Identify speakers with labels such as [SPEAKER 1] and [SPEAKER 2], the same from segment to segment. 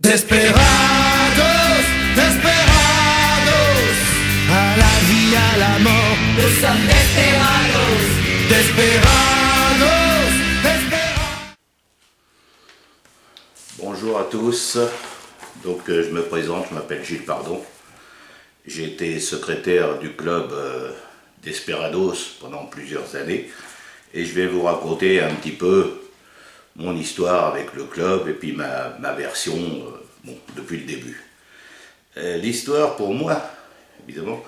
[SPEAKER 1] Desperados, desperados, à la vie, à la mort,
[SPEAKER 2] nous sommes desperados,
[SPEAKER 1] desperados, desperados.
[SPEAKER 3] Bonjour à tous, donc je me présente, je m'appelle Gilles Pardon. J'ai été secrétaire du club Desperados pendant plusieurs années et je vais vous raconter un petit peu mon histoire avec le club et puis ma version depuis le début. L'histoire pour moi, évidemment,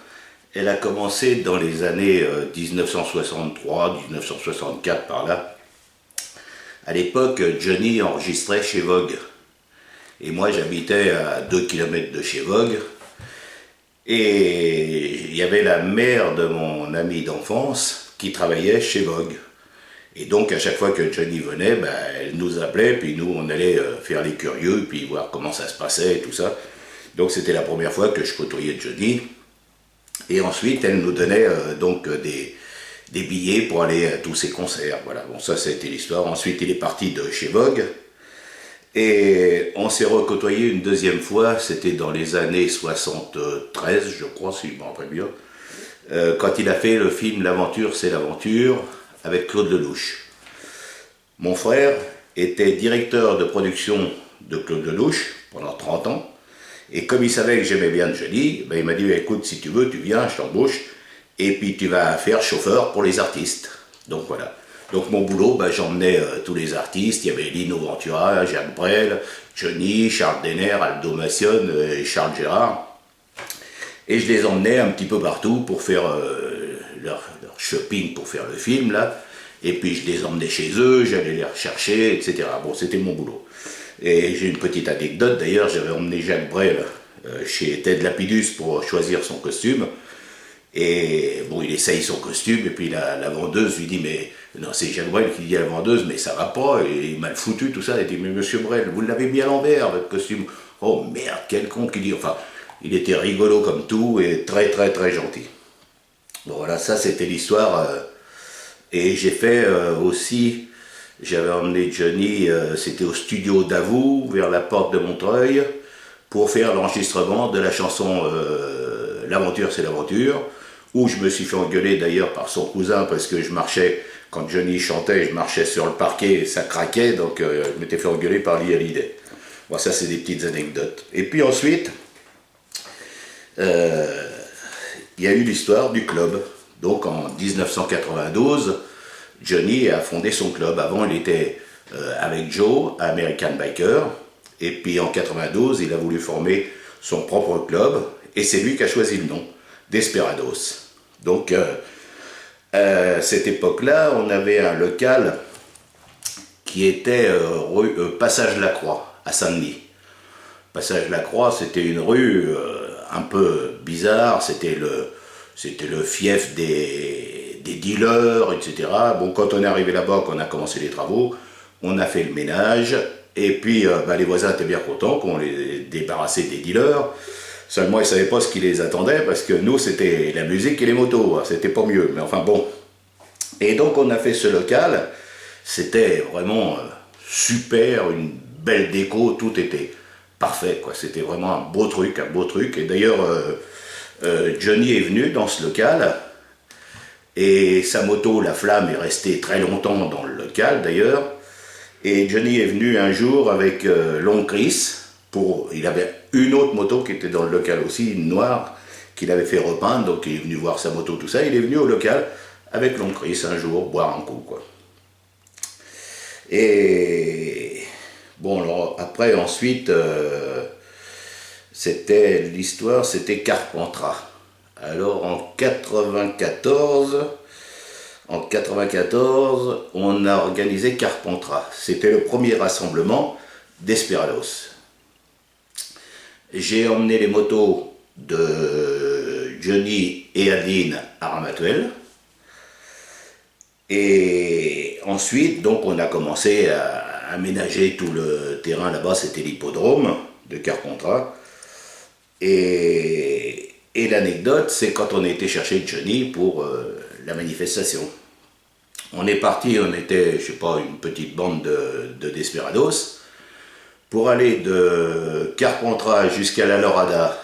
[SPEAKER 3] elle a commencé dans les années 1963-1964 par là. À l'époque, Johnny enregistrait chez Vogue. Et moi, j'habitais à 2 km de chez Vogue. Et il y avait la mère de mon ami d'enfance qui travaillait chez Vogue. Et donc, à chaque fois que Johnny venait, elle nous appelait, puis nous, on allait faire les curieux, puis voir comment ça se passait et tout ça. Donc, c'était la première fois que je côtoyais Johnny. Et ensuite, elle nous donnait des billets pour aller à tous ses concerts. Voilà, bon, ça, c'était l'histoire. Ensuite, il est parti de chez Vogue. Et on s'est recôtoyé une deuxième fois, c'était dans les années 73, je crois, si je me rappelle bien, quand il a fait le film « L'aventure, c'est l'aventure » avec Claude Lelouch. Mon frère était directeur de production de Claude Lelouch pendant 30 ans, et comme il savait que j'aimais bien Johnny, il m'a dit « Écoute, si tu veux, tu viens, je t'embauche, et puis tu vas faire chauffeur pour les artistes. » Donc voilà. Donc mon boulot, j'emmenais tous les artistes, il y avait Lino Ventura, Jacques Brel, Johnny, Charles Denner, Aldo Macion et Charles Gérard. Et je les emmenais un petit peu partout pour faire leur shopping, pour faire le film, là. Et puis je les emmenais chez eux, j'allais les rechercher, etc. Bon, c'était mon boulot. Et j'ai une petite anecdote, d'ailleurs, j'avais emmené Jacques Brel chez Ted Lapidus pour choisir son costume. Et bon, il essaye son costume, et puis la vendeuse lui dit, mais non, c'est Jacques Brel qui dit à la vendeuse, mais ça va pas, et il m'a le foutu, tout ça. Elle dit, mais monsieur Brel, vous l'avez mis à l'envers, votre costume. Oh merde, quel con qui dit, enfin, il était rigolo comme tout, et très très très gentil. Bon voilà, ça c'était l'histoire. Et j'ai fait aussi, j'avais emmené Johnny, c'était au studio Davout, vers la porte de Montreuil, pour faire l'enregistrement de la chanson L'aventure c'est l'aventure, où je me suis fait engueuler d'ailleurs par son cousin parce que je marchais, quand Johnny chantait, je marchais sur le parquet et ça craquait, donc je m'étais fait engueuler par Lee Hallyday. Bon, ça c'est des petites anecdotes. Et puis ensuite, il y a eu l'histoire du club. Donc en 1992, Johnny a fondé son club. Avant il était avec Joe, American Biker, et puis en 92 il a voulu former son propre club, et c'est lui qui a choisi le nom, Desperados. Donc, à cette époque-là, on avait un local qui était rue Passage Lacroix, à Saint-Denis. Passage Lacroix, c'était une rue un peu bizarre, c'était le fief des dealers, etc. Bon, quand on est arrivé là-bas, qu'on a commencé les travaux, on a fait le ménage, et puis les voisins étaient bien contents qu'on les débarrassait des dealers. Seulement, ils ne savaient pas ce qui les attendait, parce que nous, c'était la musique et les motos, c'était pas mieux, mais enfin bon. Et donc, on a fait ce local, c'était vraiment super, une belle déco, tout était parfait, quoi. C'était vraiment un beau truc, et d'ailleurs, Johnny est venu dans ce local, et sa moto, la Flamme, est restée très longtemps dans le local, d'ailleurs, et Johnny est venu un jour avec l'oncle Chris, il avait une autre moto qui était dans le local aussi, une noire, qu'il avait fait repeindre, donc il est venu voir sa moto, tout ça. Il est venu au local avec l'oncle Chris un jour, boire un coup, quoi. Et bon, alors après, ensuite, l'histoire, c'était Carpentras. Alors en 94, on a organisé Carpentras. C'était le premier rassemblement Desperados. J'ai emmené les motos de Johnny et Adeline à Ramatuelle. Et ensuite, donc, on a commencé à aménager tout le terrain là-bas, c'était l'hippodrome de Carpentras. Et l'anecdote, c'est quand on a été chercher Johnny pour la manifestation. On est parti, on était, je sais pas, une petite bande de Desperados, Pour aller de Carpentras jusqu'à la Lorada,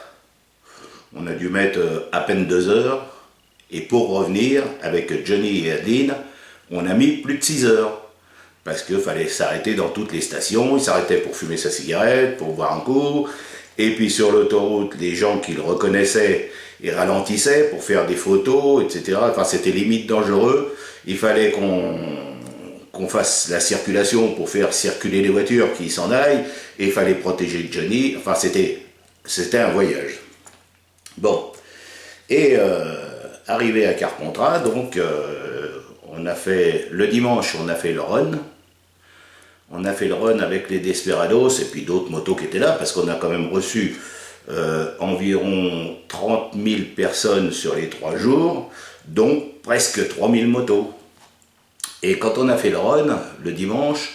[SPEAKER 3] on a dû mettre à peine 2 heures. Et pour revenir, avec Johnny et Adeline, on a mis plus de 6 heures. Parce qu'il fallait s'arrêter dans toutes les stations. Il s'arrêtait pour fumer sa cigarette, pour boire un coup. Et puis sur l'autoroute, les gens qui le reconnaissaient, ils ralentissaient pour faire des photos, etc. Enfin, c'était limite dangereux. Il fallait qu'on fasse la circulation pour faire circuler les voitures qui s'en aillent. Et il fallait protéger Johnny. Enfin, c'était un voyage. Bon. Et arrivé à Carpentras, donc, on a fait, le dimanche, on a fait le run. On a fait le run avec les Desperados et puis d'autres motos qui étaient là, parce qu'on a quand même reçu environ 30 000 personnes sur les 3 jours, donc presque 3 000 motos. Et quand on a fait le run, le dimanche,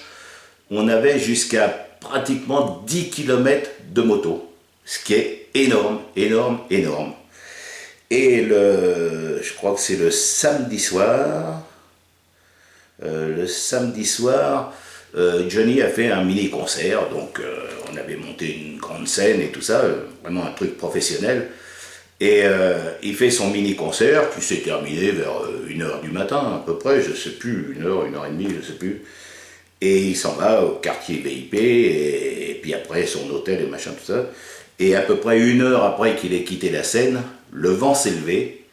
[SPEAKER 3] on avait jusqu'à pratiquement 10 km de moto, ce qui est énorme, énorme, énorme. Et je crois que c'est le samedi soir, Johnny a fait un mini-concert, donc on avait monté une grande scène et tout ça, vraiment un truc professionnel. Et il fait son mini-concert qui s'est terminé vers 1h du matin à peu près, je sais plus, 1h, 1h30, je sais plus. Et il s'en va au quartier VIP, et puis après son hôtel et machin, tout ça. Et à peu près 1 heure après qu'il ait quitté la scène, le vent s'est levé,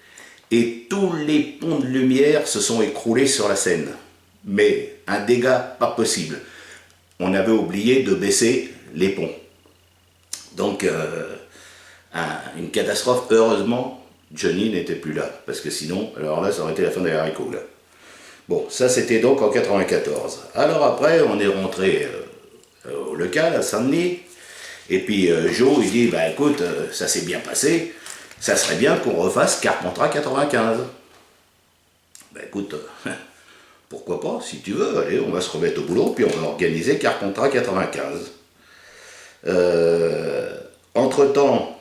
[SPEAKER 3] et tous les ponts de lumière se sont écroulés sur la scène. Mais un dégât pas possible. On avait oublié de baisser les ponts. Donc, une catastrophe. Heureusement, Johnny n'était plus là. Parce que sinon, alors là, ça aurait été la fin des haricots. Là. Bon, ça c'était donc en 94. Alors après, on est rentré au local, à Saint-Denis. Et puis Joe, il dit, bah écoute, ça s'est bien passé. Ça serait bien qu'on refasse Carpentras 95. Bah écoute... pourquoi pas, si tu veux, allez, on va se remettre au boulot, puis on va organiser Carpentras 95. Entre-temps,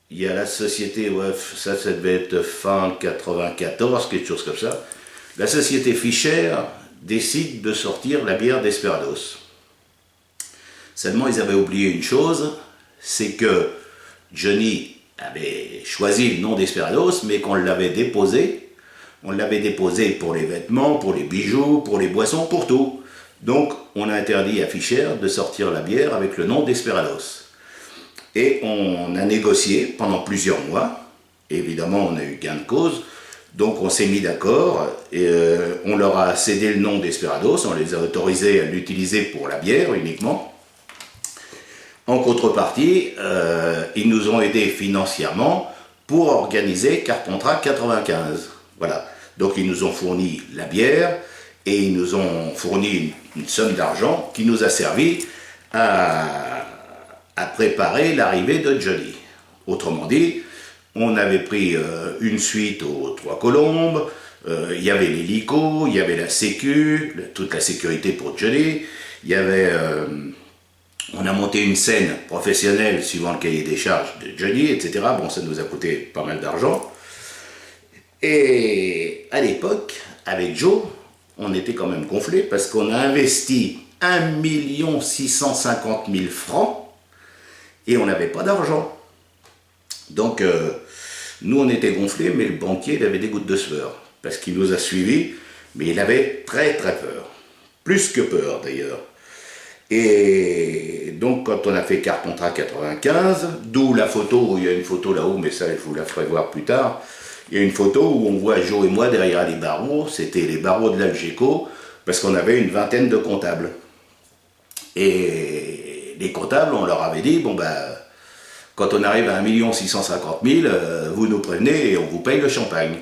[SPEAKER 3] il y a la société, ouais, ça devait être fin 94, quelque chose comme ça. La société Fischer décide de sortir la bière Desperados. Seulement, ils avaient oublié une chose, c'est que Johnny avait choisi le nom Desperados, mais qu'on l'avait déposé. On l'avait déposé pour les vêtements, pour les bijoux, pour les boissons, pour tout. Donc, on a interdit à Fischer de sortir la bière avec le nom Desperados. Et on a négocié pendant plusieurs mois. Évidemment, on a eu gain de cause. Donc, on s'est mis d'accord. Et on leur a cédé le nom Desperados. On les a autorisés à l'utiliser pour la bière uniquement. En contrepartie, ils nous ont aidés financièrement pour organiser Carpentras 95. Voilà. Donc ils nous ont fourni la bière et ils nous ont fourni une somme d'argent qui nous a servi à préparer l'arrivée de Johnny. Autrement dit, on avait pris une suite aux 3 Colombes, il y avait l'hélico, il y avait la sécu, toute la sécurité pour Johnny, il y avait... on a monté une scène professionnelle suivant le cahier des charges de Johnny, etc. Bon, ça nous a coûté pas mal d'argent. Et à l'époque, avec Joe, on était quand même gonflés parce qu'on a investi 1 650 000 francs et on n'avait pas d'argent. Donc, nous, on était gonflés, mais le banquier, il avait des gouttes de sueur parce qu'il nous a suivis, mais il avait très très peur. Plus que peur, d'ailleurs. Et donc, quand on a fait Carpentras 95, d'où la photo, il y a une photo là-haut, mais ça, je vous la ferai voir plus tard. Il y a une photo où on voit Joe et moi derrière les barreaux, c'était les barreaux de l'Algeco, parce qu'on avait une vingtaine de comptables. Et les comptables, on leur avait dit, bon ben, quand on arrive à 1 650 000, vous nous prévenez et on vous paye le champagne.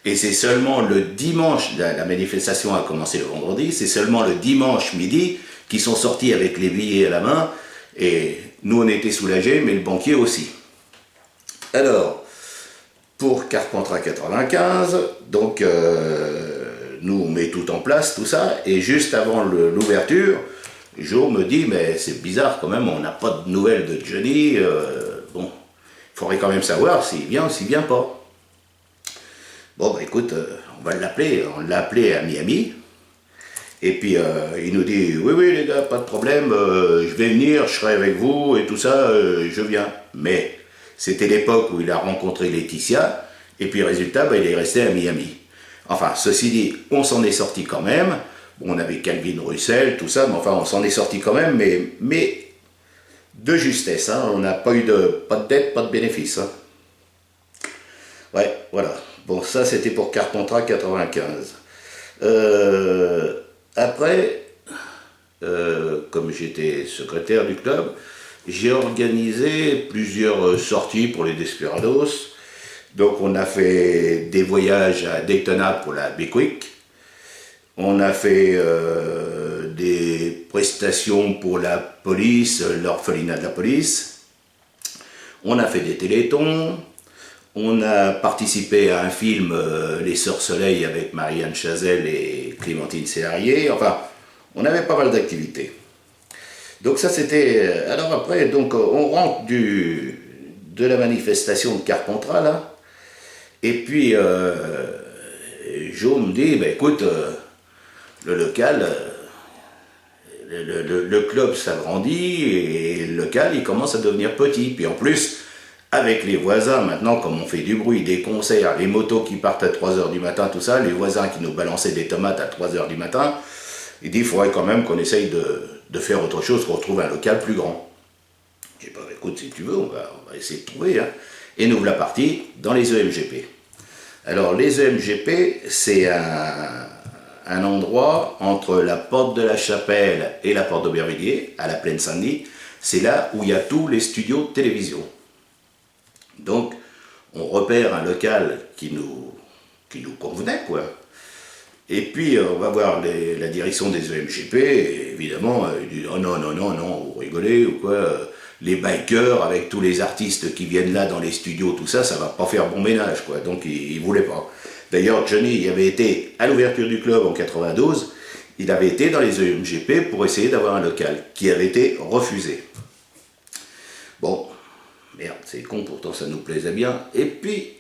[SPEAKER 3] Et c'est seulement le dimanche, la manifestation a commencé le vendredi, c'est seulement le dimanche midi qu'ils sont sortis avec les billets à la main, et nous on était soulagés, mais le banquier aussi. Alors, pour Carpentras 95, donc nous on met tout en place, tout ça, et juste avant l'ouverture, Joe me dit, mais c'est bizarre quand même, on n'a pas de nouvelles de Johnny, bon, il faudrait quand même savoir s'il vient ou s'il vient pas. Bon bah écoute, on va l'appeler, on l'a appelé à Miami, Et puis il nous dit, oui, oui les gars, pas de problème, je vais venir, je serai avec vous et tout ça, je viens. Mais c'était l'époque où il a rencontré Laetitia, et puis résultat, il est resté à Miami. Enfin, ceci dit, on s'en est sorti quand même. On avait Calvin Russell, tout ça, mais enfin, on s'en est sorti quand même, mais de justesse. Hein, on n'a pas eu pas de dette, pas de bénéfice. Hein. Ouais, voilà. Bon, ça, c'était pour Carpentras 95. Après, comme j'étais secrétaire du club, j'ai organisé plusieurs sorties pour les Desperados. Donc, on a fait des voyages à Daytona pour la Big Week. On a fait des prestations pour la police, l'orphelinat de la police. On a fait des télétons. On a participé à un film, Les Sœurs Soleil, avec Marianne Chazelle et Clémentine Célarier. Enfin, on avait pas mal d'activités. Donc ça, c'était... Alors après, donc, on rentre de la manifestation de Carpentras, là. Et puis, Jo me dit, écoute... le local, le club s'agrandit et le local il commence à devenir petit. Puis en plus, avec les voisins, maintenant, comme on fait du bruit, des concerts, les motos qui partent à 3h du matin, tout ça, les voisins qui nous balançaient des tomates à 3h du matin, il dit il faudrait quand même qu'on essaye de faire autre chose, qu'on retrouve un local plus grand. J'ai dit écoute, si tu veux, on va essayer de trouver. Hein. Et nous voilà partis dans les EMGP. Alors, les EMGP, c'est un endroit entre la porte de la Chapelle et la porte d'Aubervilliers, à la Plaine Saint-Denis, c'est là où il y a tous les studios de télévision. Donc, on repère un local qui nous convenait, quoi. Et puis, on va voir la direction des EMGP, et évidemment, ils disent « Oh non, non, non, non, vous rigolez ou quoi les bikers, avec tous les artistes qui viennent là dans les studios, tout ça, ça va pas faire bon ménage, quoi. » Donc, ils voulaient pas. D'ailleurs, Johnny il avait été à l'ouverture du club en 92, il avait été dans les EMGP pour essayer d'avoir un local, qui avait été refusé. Bon, merde, c'est con, pourtant ça nous plaisait bien. Et puis,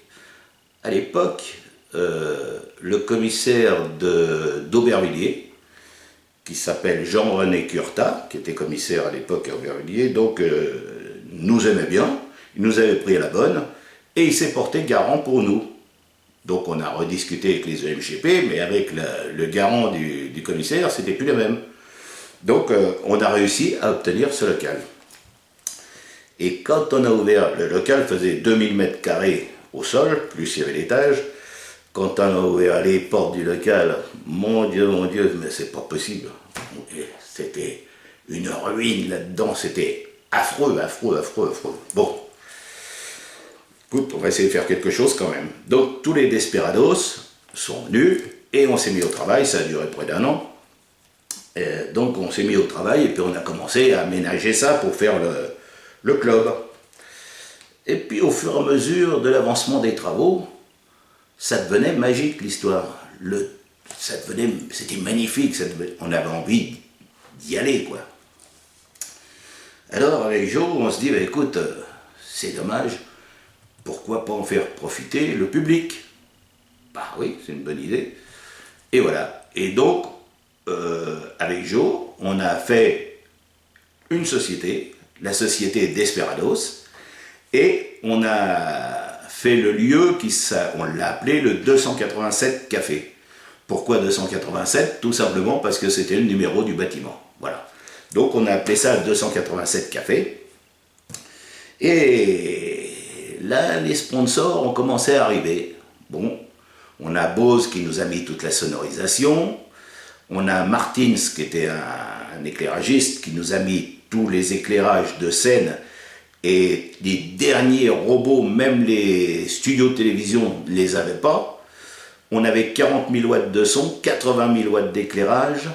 [SPEAKER 3] à l'époque, le commissaire d'Aubervilliers, qui s'appelle Jean-René Curtat, qui était commissaire à l'époque à Aubervilliers, donc nous aimait bien, il nous avait pris à la bonne, et il s'est porté garant pour nous. Donc on a rediscuté avec les EMGP, mais avec le garant du commissaire, c'était plus le même. Donc on a réussi à obtenir ce local. Et quand on a ouvert, le local faisait 2000 m² au sol, plus il y avait l'étage. Quand on a ouvert les portes du local, mon Dieu, mais c'est pas possible. C'était une ruine là-dedans, c'était affreux, affreux, affreux, affreux. Bon. Écoute, on va essayer de faire quelque chose quand même. Donc tous les Desperados sont venus et on s'est mis au travail, ça a duré près d'1 an. Donc on s'est mis au travail et puis on a commencé à aménager ça pour faire le club. Et puis au fur et à mesure de l'avancement des travaux, ça devenait magique l'histoire. C'était magnifique, on avait envie d'y aller, quoi. Alors avec Jo, on se dit, écoute, c'est dommage. Pourquoi pas en faire profiter le public? Bah oui, c'est une bonne idée. Et voilà. Et donc, avec Jo, on a fait une société, la société Desperados, et on a fait le lieu, on l'a appelé le 287 Café. Pourquoi 287? Tout simplement parce que c'était le numéro du bâtiment. Voilà. Donc on a appelé ça le 287 Café. Et là, les sponsors ont commencé à arriver. Bon, on a Bose qui nous a mis toute la sonorisation. On a Martins qui était un éclairagiste qui nous a mis tous les éclairages de scène. Et les derniers robots, même les studios de télévision ne les avaient pas. On avait 40 000 watts de son, 80 000 watts d'éclairage.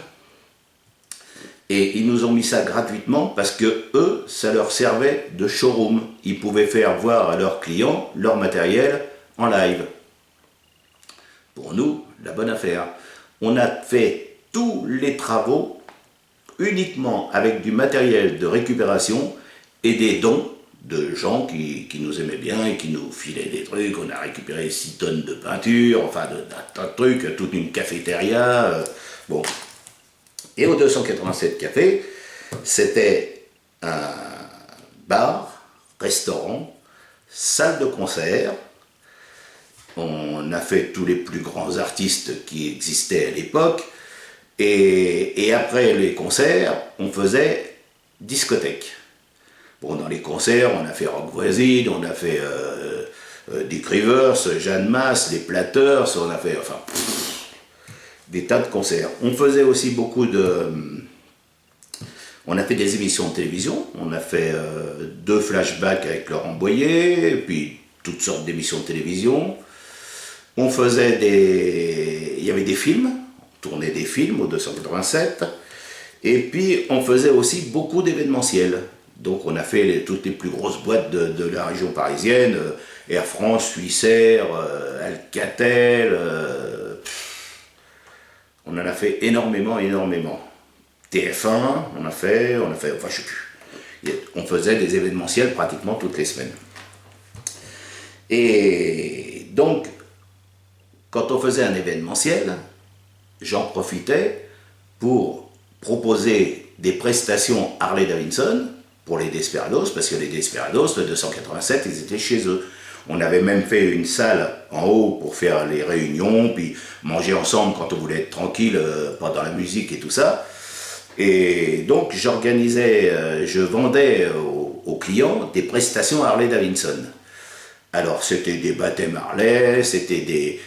[SPEAKER 3] Et ils nous ont mis ça gratuitement parce que eux, ça leur servait de showroom. Ils pouvaient faire voir à leurs clients leur matériel en live. Pour nous, la bonne affaire. On a fait tous les travaux uniquement avec du matériel de récupération et des dons de gens qui nous aimaient bien et qui nous filaient des trucs. On a récupéré 6 tonnes de peinture, enfin d'un tas de trucs, toute une cafétéria. Bon. Et au 287 Café, c'était un bar, restaurant, salle de concert. On a fait tous les plus grands artistes qui existaient à l'époque. Et après les concerts, on faisait discothèque. Bon, dans les concerts, on a fait Rock Voisine, on a fait Dick Rivers, Jeanne Masse, les Platters, on a fait des tas de concerts. On faisait aussi beaucoup de... On a fait des émissions de télévision, on a fait 2 flashbacks avec Laurent Boyer, et puis toutes sortes d'émissions de télévision. On faisait il y avait des films, on tournait des films au 287, et puis on faisait aussi beaucoup d'événementiels. Donc on a fait toutes les plus grosses boîtes de la région parisienne, Air France, Suissair, Alcatel, on en a fait énormément. TF1, on a fait, enfin je sais plus. On faisait des événementiels pratiquement toutes les semaines. Et donc, quand on faisait un événementiel, j'en profitais pour proposer des prestations Harley-Davidson pour les Desperados, parce que les Desperados, le 287, ils étaient chez eux. On avait même fait une salle en haut pour faire les réunions, puis manger ensemble quand on voulait être tranquille pendant la musique et tout ça. Et donc je vendais aux clients des prestations Harley-Davidson. Alors c'était des baptêmes Harley, c'était des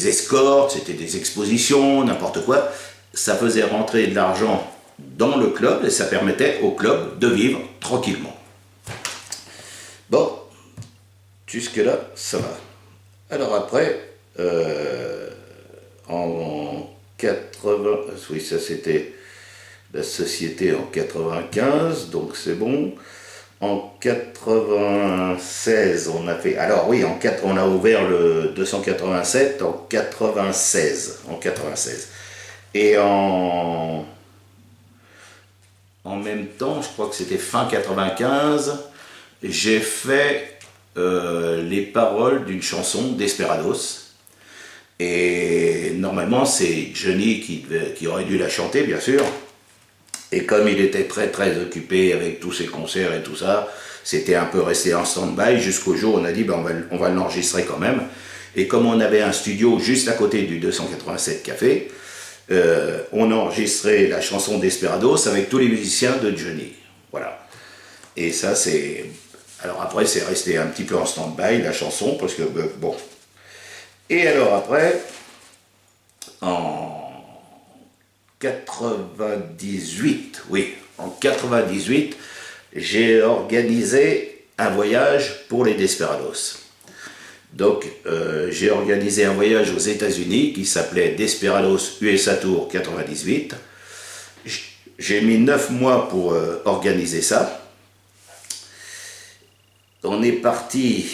[SPEAKER 3] escortes, c'était des expositions, n'importe quoi. Ça faisait rentrer de l'argent dans le club et ça permettait au club de vivre tranquillement. Bon, jusque-là, ça va. Alors après, en 80... Oui, ça c'était la société en 95, donc c'est bon. En 96, on a fait... Alors oui, on a ouvert le 287 en 96. Et en même temps, je crois que c'était fin 95, j'ai fait les paroles d'une chanson Desperados. Et normalement, c'est Johnny qui aurait dû la chanter, bien sûr. Et comme il était très très occupé avec tous ses concerts et tout ça, c'était un peu resté en stand-by jusqu'au jour où on a dit on va l'enregistrer quand même. Et comme on avait un studio juste à côté du 287 Café, on a enregistré la chanson Desperados avec tous les musiciens de Johnny. Voilà. Et ça c'est... Alors après c'est resté un petit peu en stand-by la chanson parce que bon. Et alors après, en 98, j'ai organisé un voyage pour les Desperados. Donc, j'ai organisé un voyage aux États-Unis qui s'appelait Desperados USA Tour 98. J'ai mis 9 mois pour organiser ça. On est parti,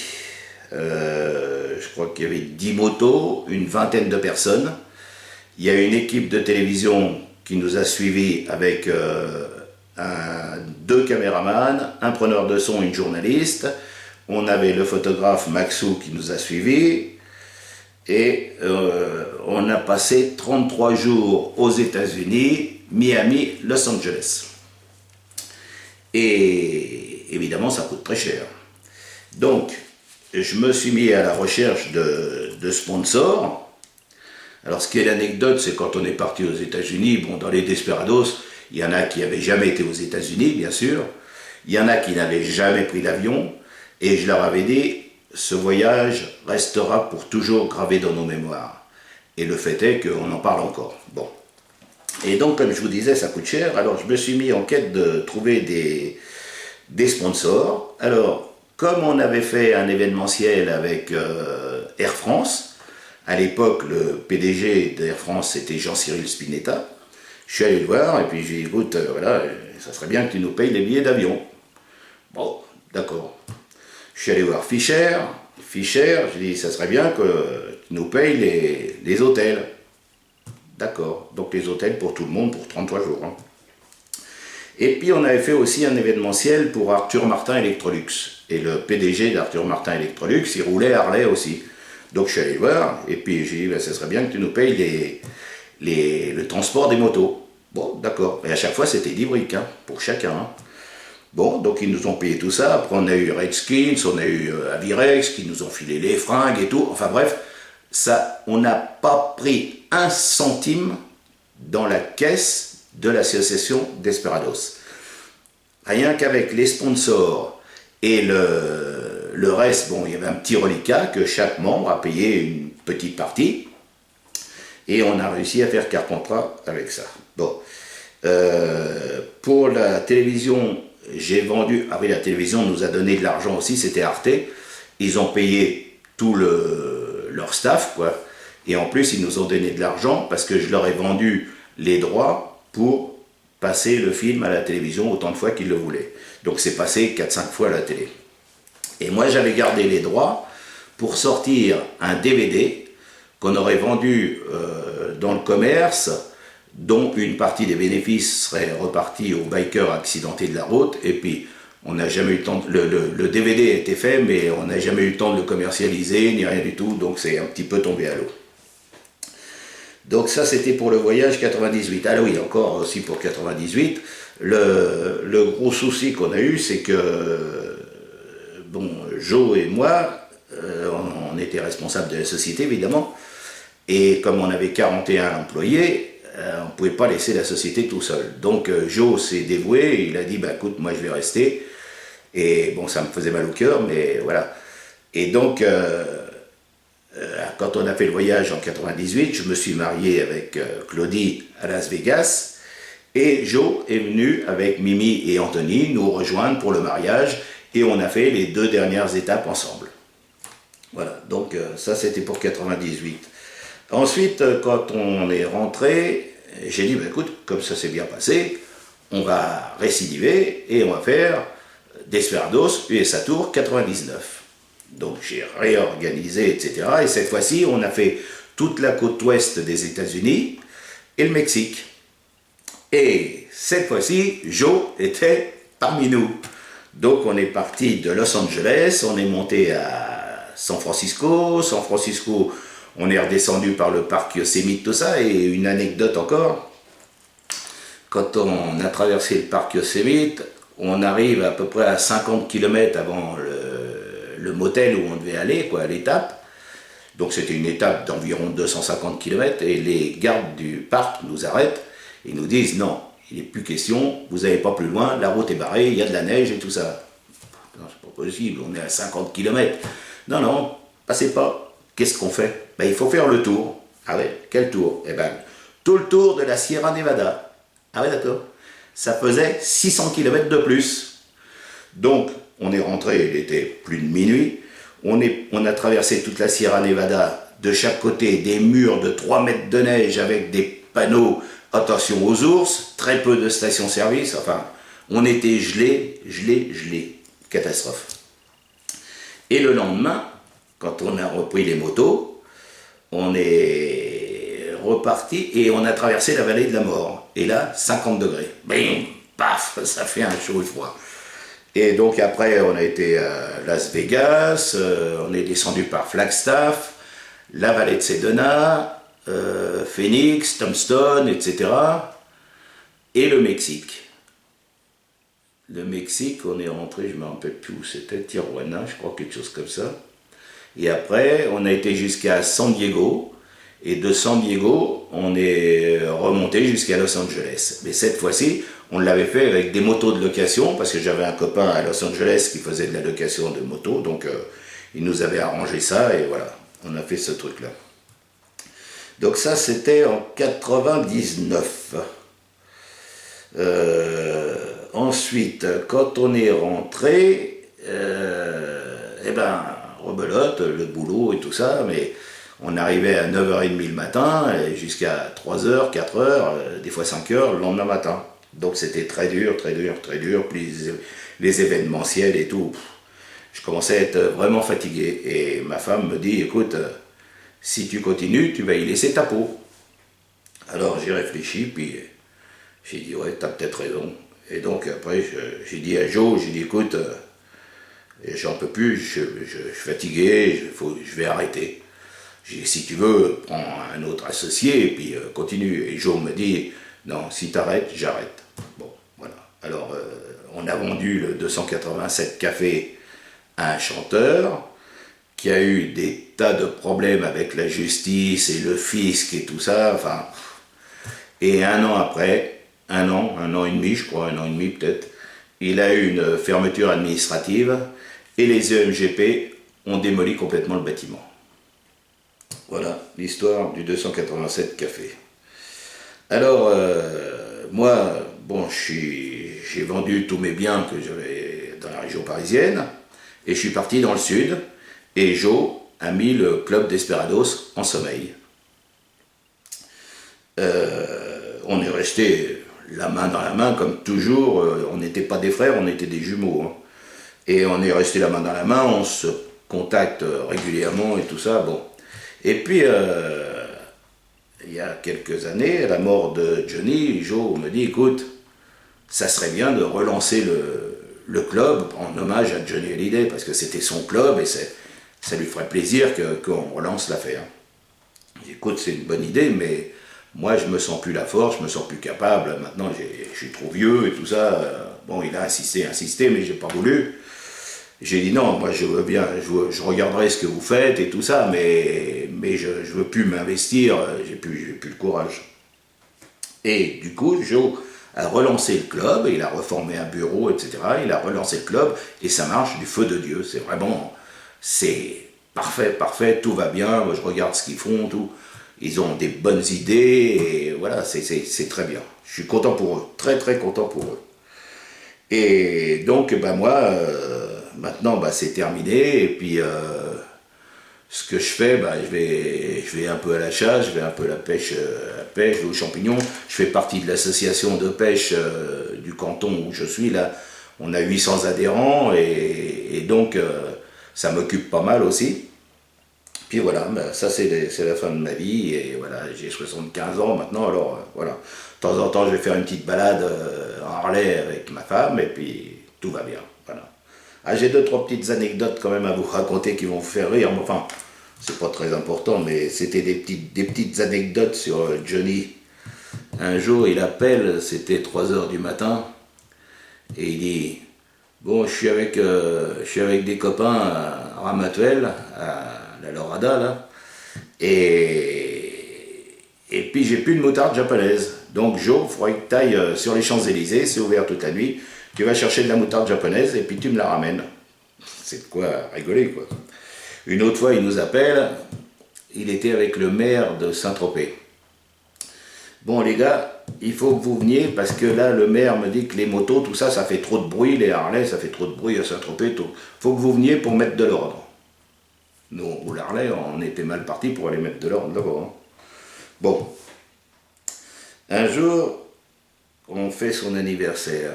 [SPEAKER 3] je crois qu'il y avait 10 motos, une vingtaine de personnes. Il y a une équipe de télévision qui nous a suivis avec 2 caméramans, un preneur de son, une journaliste. On avait le photographe Maxou qui nous a suivis. Et on a passé 33 jours aux États-Unis, Miami, Los Angeles. Et évidemment, ça coûte très cher. Donc, je me suis mis à la recherche de sponsors. Alors, ce qui est l'anecdote, c'est quand on est parti aux États-Unis, bon, dans les Desperados, il y en a qui n'avaient jamais été aux États-Unis, bien sûr. Il y en a qui n'avaient jamais pris l'avion. Et je leur avais dit, ce voyage restera pour toujours gravé dans nos mémoires. Et le fait est qu'on en parle encore. Bon. Et donc, comme je vous disais, ça coûte cher. Alors, je me suis mis en quête de trouver des sponsors. Alors, comme on avait fait un événementiel avec Air France, à l'époque, le PDG d'Air France, c'était Jean-Cyril Spinetta. Je suis allé le voir et puis j'ai dit, écoute, voilà, ça serait bien que tu nous payes les billets d'avion. Bon, d'accord. Je suis allé voir Fischer, j'ai dit, ça serait bien que tu nous payes les hôtels. D'accord, donc les hôtels pour tout le monde pour 33 jours. Hein. Et puis on avait fait aussi un événementiel pour Arthur Martin Electrolux. Et le PDG d'Arthur Martin Electrolux, il roulait Harley aussi. Donc je suis allé le voir, et puis j'ai dit, ça serait bien que tu nous payes le transport des motos. Bon, d'accord. Et à chaque fois, c'était 10 briques, hein, pour chacun. Hein. Bon, donc ils nous ont payé tout ça. Après, on a eu Redskins, on a eu Avirex, qui nous ont filé les fringues et tout. Enfin bref, ça, on n'a pas pris un centime dans la caisse de l'association Desperados. Rien qu'avec les sponsors et le reste, bon, il y avait un petit reliquat que chaque membre a payé une petite partie. Et on a réussi à faire Carpentras avec ça. Bon. Pour la télévision, j'ai vendu... Ah oui, la télévision nous a donné de l'argent aussi, c'était Arte. Ils ont payé tout leur staff, quoi. Et en plus, ils nous ont donné de l'argent parce que je leur ai vendu les droits pour passer le film à la télévision autant de fois qu'ils le voulaient. Donc c'est passé 4-5 fois à la télé. Et moi, j'avais gardé les droits pour sortir un DVD qu'on aurait vendu dans le commerce, dont une partie des bénéfices serait repartie aux bikers accidentés de la route, et puis on n'a jamais eu le temps, le DVD a été fait, mais on n'a jamais eu le temps de le commercialiser, ni rien du tout, donc c'est un petit peu tombé à l'eau. Donc ça c'était pour le voyage 98. Ah oui, encore aussi pour 98, le gros souci qu'on a eu, c'est que, bon, Joe et moi, on était responsables de la société évidemment, et comme on avait 41 employés, on ne pouvait pas laisser la société tout seul. Donc Joe s'est dévoué, il a dit, bah écoute, moi je vais rester. Et bon, ça me faisait mal au cœur, mais voilà. Et donc, quand on a fait le voyage en 98, je me suis marié avec Claudie à Las Vegas, et Joe est venu avec Mimi et Anthony nous rejoindre pour le mariage, et on a fait les 2 dernières étapes ensemble. Voilà, donc ça c'était pour 98. Ensuite, quand on est rentré, j'ai dit, bah, écoute, comme ça s'est bien passé, on va récidiver et on va faire Desperados USA Tour 99. Donc j'ai réorganisé, etc. Et cette fois-ci, on a fait toute la côte ouest des États-Unis et le Mexique. Et cette fois-ci, Joe était parmi nous. Donc on est parti de Los Angeles, on est monté à San Francisco. San Francisco, on est redescendu par le parc Yosemite, tout ça. Et une anecdote encore, quand on a traversé le parc Yosemite, on arrive à peu près à 50 km avant le motel où on devait aller, quoi, à l'étape. Donc c'était une étape d'environ 250 km et les gardes du parc nous arrêtent et nous disent non, il n'est plus question, vous n'allez pas plus loin, la route est barrée, il y a de la neige et tout ça. Non, c'est pas possible, on est à 50 km. Non, non, passez pas. Qu'est-ce qu'on fait? Ben, il faut faire le tour. Ah ouais, quel tour? Eh ben, tout le tour de la Sierra Nevada. Ah ouais, d'accord. Ça faisait 600 km de plus. Donc, on est rentré, il était plus de minuit. On a traversé toute la Sierra Nevada, de chaque côté des murs de 3 mètres de neige avec des panneaux « Attention aux ours », très peu de stations-service. Enfin, on était gelé. Catastrophe. Et le lendemain, quand on a repris les motos, on est reparti et on a traversé la vallée de la mort. Et là, 50 degrés. Bim, paf, ça fait un chaud et froid. Et donc après, on a été à Las Vegas, on est descendu par Flagstaff, la vallée de Sedona, Phoenix, Tombstone, etc. Et le Mexique. Le Mexique, on est rentré, je ne me rappelle plus où c'était, Tijuana, je crois, quelque chose comme ça. Et après, on a été jusqu'à San Diego. Et de San Diego, on est remonté jusqu'à Los Angeles. Mais cette fois-ci, on l'avait fait avec des motos de location, parce que j'avais un copain à Los Angeles qui faisait de la location de motos, donc il nous avait arrangé ça, et voilà, on a fait ce truc-là. Donc ça, c'était en 99. Ensuite, quand on est rentré, eh ben, rebelote, le boulot et tout ça, mais on arrivait à 9h30 le matin, jusqu'à 3h, 4h, des fois 5h le lendemain matin. Donc c'était très dur, puis les événementiels et tout. Je commençais à être vraiment fatigué. Et ma femme me dit, écoute, si tu continues, tu vas y laisser ta peau. Alors j'ai réfléchi, puis j'ai dit, ouais, t'as peut-être raison. Et donc après, j'ai dit à Joe, j'ai dit, écoute, j'en peux plus, je suis fatigué, je vais arrêter. J'ai dit, si tu veux, prends un autre associé et puis continue. Et Joe me dit, Non, si t'arrêtes, j'arrête. Bon, voilà. Alors, on a vendu le 287 café à un chanteur qui a eu des tas de problèmes avec la justice et le fisc et tout ça, enfin. Et un an après, un an et demi, je crois, un an et demi peut-être, il a eu une fermeture administrative et les EMGP ont démoli complètement le bâtiment. Voilà l'histoire du 287 café. Alors, moi, bon, j'ai vendu tous mes biens que j'avais dans la région parisienne et je suis parti dans le sud et Joe a mis le club Desperados en sommeil. On est resté la main dans la main comme toujours, on n'était pas des frères, on était des jumeaux. Hein. Et on est resté la main dans la main, on se contacte régulièrement et tout ça, bon. Et puis, il y a quelques années, à la mort de Johnny, Joe me dit, écoute, ça serait bien de relancer le club en hommage à Johnny Hallyday, parce que c'était son club et ça lui ferait plaisir qu'on relance l'affaire. Écoute, c'est une bonne idée, mais moi je me sens plus la force, je me sens plus capable, maintenant je suis trop vieux et tout ça. Bon, il a insisté, mais j'ai pas voulu. J'ai dit non, moi je veux bien, je regarderai ce que vous faites et tout ça, mais je veux plus m'investir, j'ai plus le courage. Et du coup, Joe a relancé le club, il a reformé un bureau, etc. Il a relancé le club et ça marche du feu de Dieu. C'est vraiment, c'est parfait, tout va bien, je regarde ce qu'ils font, tout. Ils ont des bonnes idées et voilà, c'est très bien. Je suis content pour eux, très content pour eux. Et donc, ben moi, maintenant, ben, c'est terminé. Et puis, ce que je fais, ben, je vais un peu à la chasse, je vais un peu à la pêche, aux champignons. Je fais partie de l'association de pêche du canton où je suis là. On a 800 adhérents et donc ça m'occupe pas mal aussi. Puis voilà, ben, ça c'est la fin de ma vie et voilà, j'ai 75 ans maintenant, alors voilà. De temps en temps, je vais faire une petite balade en Harley avec ma femme et puis tout va bien, voilà. Ah, j'ai 2-3 petites anecdotes quand même à vous raconter qui vont vous faire rire, enfin, c'est pas très important, mais c'était des petites anecdotes sur Johnny. Un jour, il appelle, c'était 3h du matin, et il dit, bon, je suis avec des copains à Ramatuelle, à la Lorada, là, et puis j'ai plus de moutarde japonaise. Donc Joe, il faudrait que tu ailles sur les Champs-Élysées, c'est ouvert toute la nuit, tu vas chercher de la moutarde japonaise et puis tu me la ramènes. C'est de quoi rigoler, quoi. Une autre fois, il nous appelle, il était avec le maire de Saint-Tropez. Bon les gars, il faut que vous veniez parce que là le maire me dit que les motos, tout ça, ça fait trop de bruit, les Harley, ça fait trop de bruit à Saint-Tropez, tout. Faut que vous veniez pour mettre de l'ordre. Nous, au Harley, on était mal partis pour aller mettre de l'ordre d'abord. Hein. Bon. Un jour, on fait son anniversaire.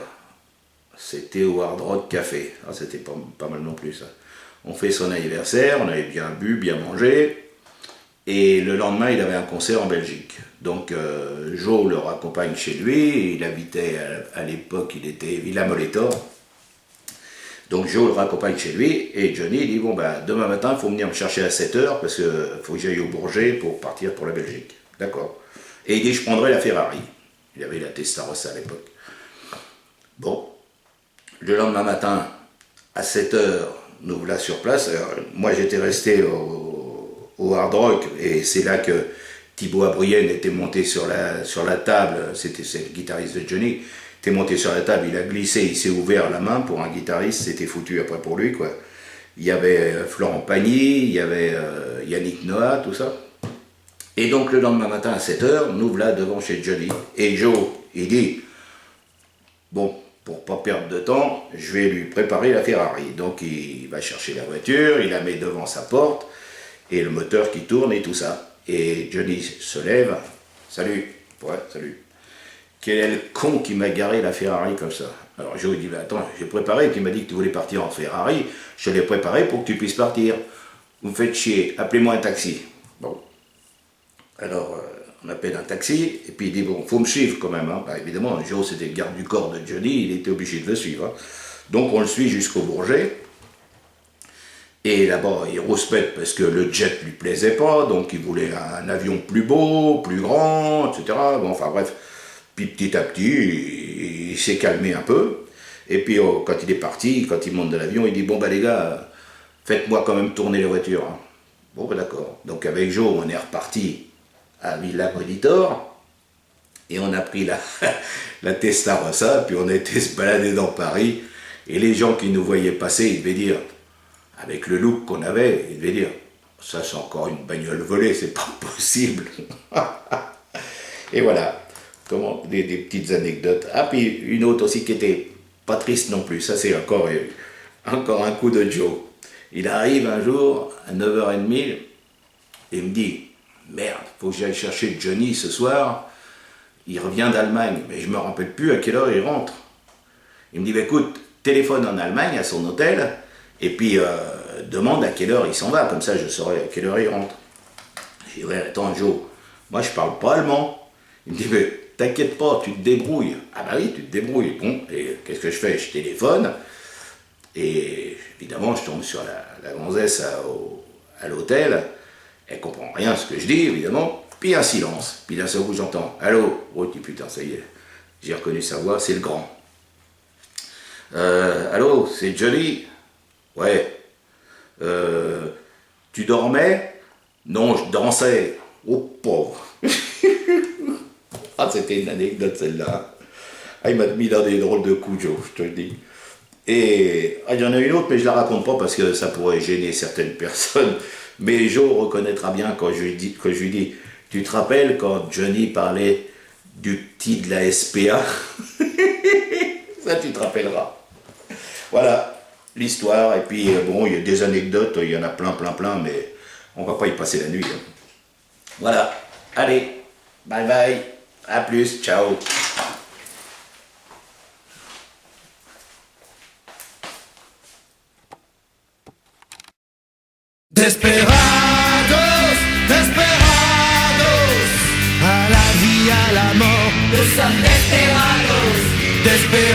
[SPEAKER 3] C'était au Hard Rock Café. Ah, c'était pas mal non plus, ça. On fait son anniversaire, on avait bien bu, bien mangé. Et le lendemain, il avait un concert en Belgique. Donc, Joe le raccompagne chez lui. Il habitait, à l'époque, il était Villa Molitor. Donc, Joe le raccompagne chez lui. Et Johnny dit, bon, ben, demain matin, il faut venir me chercher à 7h parce qu'il faut que j'aille au Bourget pour partir pour la Belgique. D'accord. Et il dit, je prendrai la Ferrari. Il avait la Testarossa à l'époque. Bon. Le lendemain matin, à 7h, nous voilà sur place. Alors, moi, j'étais resté au Hard Rock, et c'est là que Thibaut Abrienne était monté sur la table, c'est le guitariste de Johnny, était monté sur la table, il a glissé, il s'est ouvert la main pour un guitariste, c'était foutu après pour lui, quoi. Il y avait Florent Pagny, il y avait Yannick Noah, tout ça. Et donc le lendemain matin à 7h, nous voilà devant chez Johnny. Et Joe, il dit, bon, pour pas perdre de temps, je vais lui préparer la Ferrari. Donc il va chercher la voiture, il la met devant sa porte, et le moteur qui tourne et tout ça. Et Johnny se lève, salut, ouais, salut. Quel est le con qui m'a garé la Ferrari comme ça? Alors Joe dit, bah, attends, j'ai préparé, tu m'as dit que tu voulais partir en Ferrari, je l'ai préparé pour que tu puisses partir. Vous me faites chier, appelez-moi un taxi. Bon. Alors, on appelle un taxi, et puis il dit, bon, faut me suivre quand même. Hein. Bah, évidemment, Joe, c'était le garde du corps de Johnny, il était obligé de le suivre. Hein. Donc on le suit jusqu'au Bourget. Et là-bas, il rouspète parce que le jet lui plaisait pas, donc il voulait un avion plus beau, plus grand, etc. Bon, enfin bref. Puis petit à petit, il s'est calmé un peu. Et puis quand il est parti, quand il monte de l'avion, il dit bon bah les gars, faites-moi quand même tourner les voitures. Hein. Bon bah d'accord. Donc avec Joe, on est reparti à Villa Molitor. Et on a pris la Testarossa, puis on a été se balader dans Paris. Et les gens qui nous voyaient passer, ils devaient dire, avec le look qu'on avait, ils devaient dire, ça c'est encore une bagnole volée, c'est pas possible. Et voilà, des petites anecdotes. Ah, puis une autre aussi qui était pas triste non plus, ça c'est encore un coup de Joe. Il arrive un jour, à 9h30, et il me dit, merde, faut que j'aille chercher Johnny ce soir. Il revient d'Allemagne, mais je me rappelle plus à quelle heure il rentre. Il me dit, bah, écoute, téléphone en Allemagne à son hôtel, et puis demande à quelle heure il s'en va, comme ça je saurai à quelle heure il rentre. Je dis, ouais, attends Joe, moi je parle pas allemand. Il me dit, mais t'inquiète pas, tu te débrouilles. Ah bah oui, tu te débrouilles. Bon, et qu'est-ce que je fais? Je téléphone, et évidemment je tombe sur la gonzesse à l'hôtel. Elle comprend rien à ce que je dis, évidemment. Puis un silence. Puis d'un seul coup, j'entends « Allô ?» Oh, je dis « Putain, ça y est. » J'ai reconnu sa voix, c'est le grand. « Allô, c'est Johnny ?»« Ouais. Tu dormais ?»« Non, je dansais. » Oh, pauvre. Ah, c'était une anecdote, celle-là. Ah, il m'a mis dans des drôles de coups, Joe, je te le dis. Et il y en a une autre, mais je la raconte pas parce que ça pourrait gêner certaines personnes. Mais Joe reconnaîtra bien quand je lui dis tu te rappelles quand Johnny parlait du petit de la SPA? Ça, tu te rappelleras. Voilà l'histoire. Et puis, bon, il y a des anecdotes, il y en a plein, mais on va pas y passer la nuit. Hein. Voilà. Allez, bye bye. À plus. Ciao.
[SPEAKER 1] Desperados, desperados, à la vie, à la mort.
[SPEAKER 2] Nous sommes desperados.
[SPEAKER 1] Desperados.